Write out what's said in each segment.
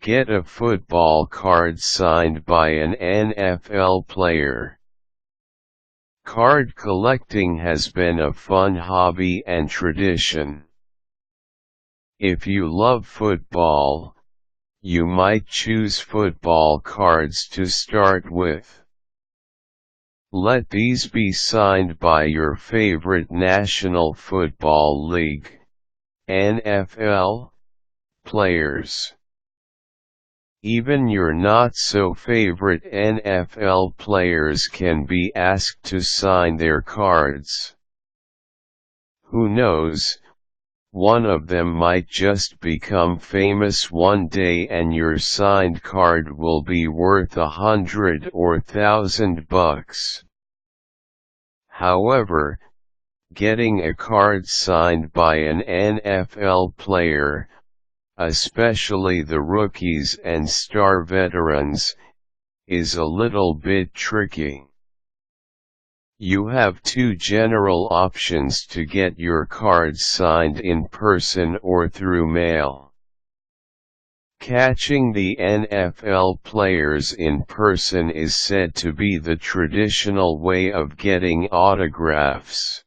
Get a football card signed by an NFL player. Card collecting has been a fun hobby and tradition. If you love football, you might choose football cards to start with. Let these be signed by your favorite National Football League (NFL) players. Even your not-so-favorite NFL players can be asked to sign their cards. Who knows, one of them might just become famous one day and your signed card will be worth $100 or $1,000. However, getting a card signed by an NFL player, especially the rookies and star veterans, is a little bit tricky. You have two general options to get your cards signed in person or through mail. Catching the NFL players in person is said to be the traditional way of getting autographs.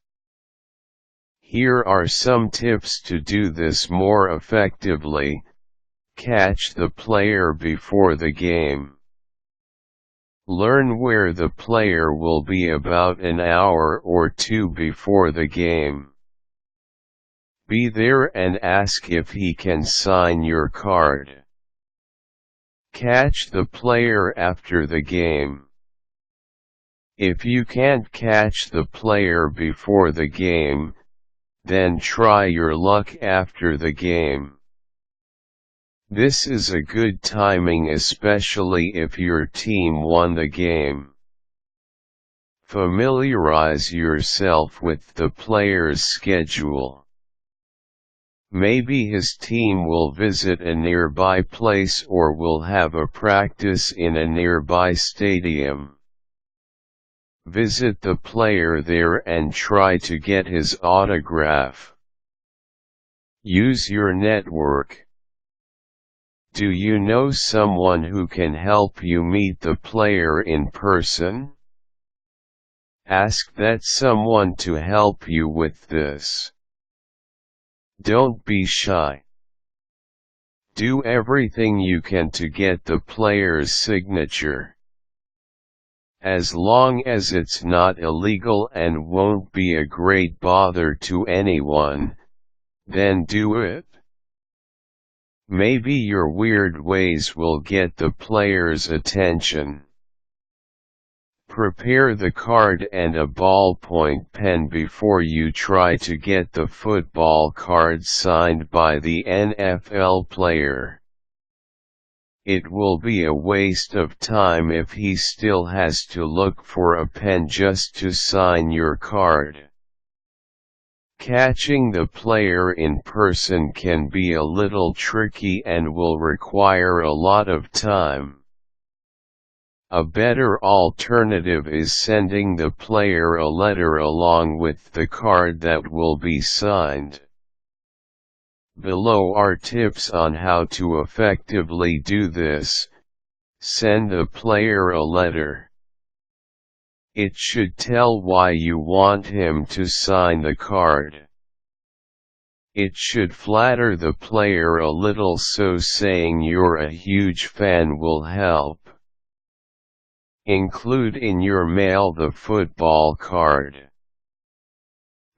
Here are some tips to do this more effectively. Catch the player before the game. Learn where the player will be about an hour or two before the game. Be there and ask if he can sign your card. Catch the player after the game. If you can't catch the player before the game, then try your luck after the game. This is a good timing, especially if your team won the game. Familiarize yourself with the player's schedule. Maybe his team will visit a nearby place or will have a practice in a nearby stadium. Visit the player there and try to get his autograph. Use your network. Do you know someone who can help you meet the player in person? Ask that someone to help you with this. Don't be shy. Do everything you can to get the player's signature. As long as it's not illegal and won't be a great bother to anyone, then do it. Maybe your weird ways will get the player's attention. Prepare the card and a ballpoint pen before you try to get the football card signed by the NFL player. It will be a waste of time if he still has to look for a pen just to sign your card. Catching the player in person can be a little tricky and will require a lot of time. A better alternative is sending the player a letter along with the card that will be signed. Below are tips on how to effectively do this. Send the player a letter. It should tell why you want him to sign the card. It should flatter the player a little, so saying you're a huge fan will help. Include in your mail the football card.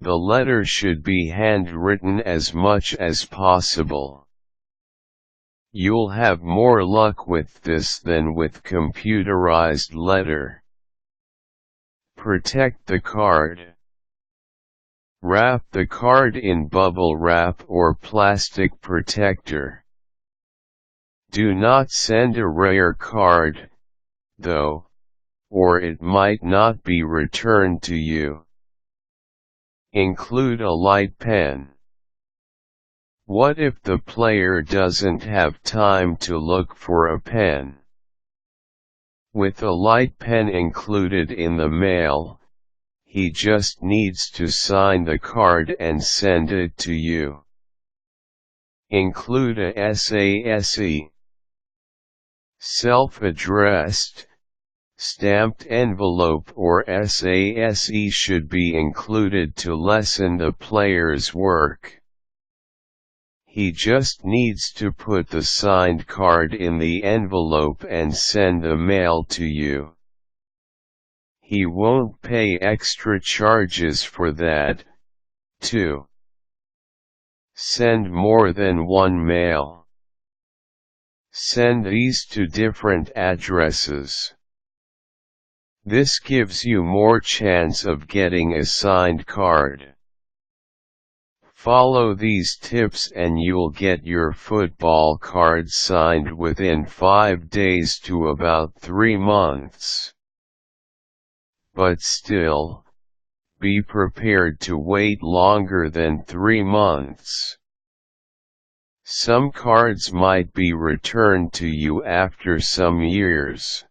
The letter should be handwritten as much as possible. You'll have more luck with this than with computerized letter. Protect the card. Wrap the card in bubble wrap or plastic protector. Do not send a rare card, though, or it might not be returned to you. Include a light pen. What if the player doesn't have time to look for a pen? With a light pen included in the mail, he just needs to sign the card and send it to you. Include a SASE. Self-addressed, stamped envelope or SASE should be included to lessen the player's work. He just needs to put the signed card in the envelope and send the mail to you. He won't pay extra charges for that. 2. Send more than one mail. Send these to different addresses. This gives you more chance of getting a signed card. Follow these tips and you'll get your football card signed within 5 days to about 3 months. But still, be prepared to wait longer than 3 months. Some cards might be returned to you after some years.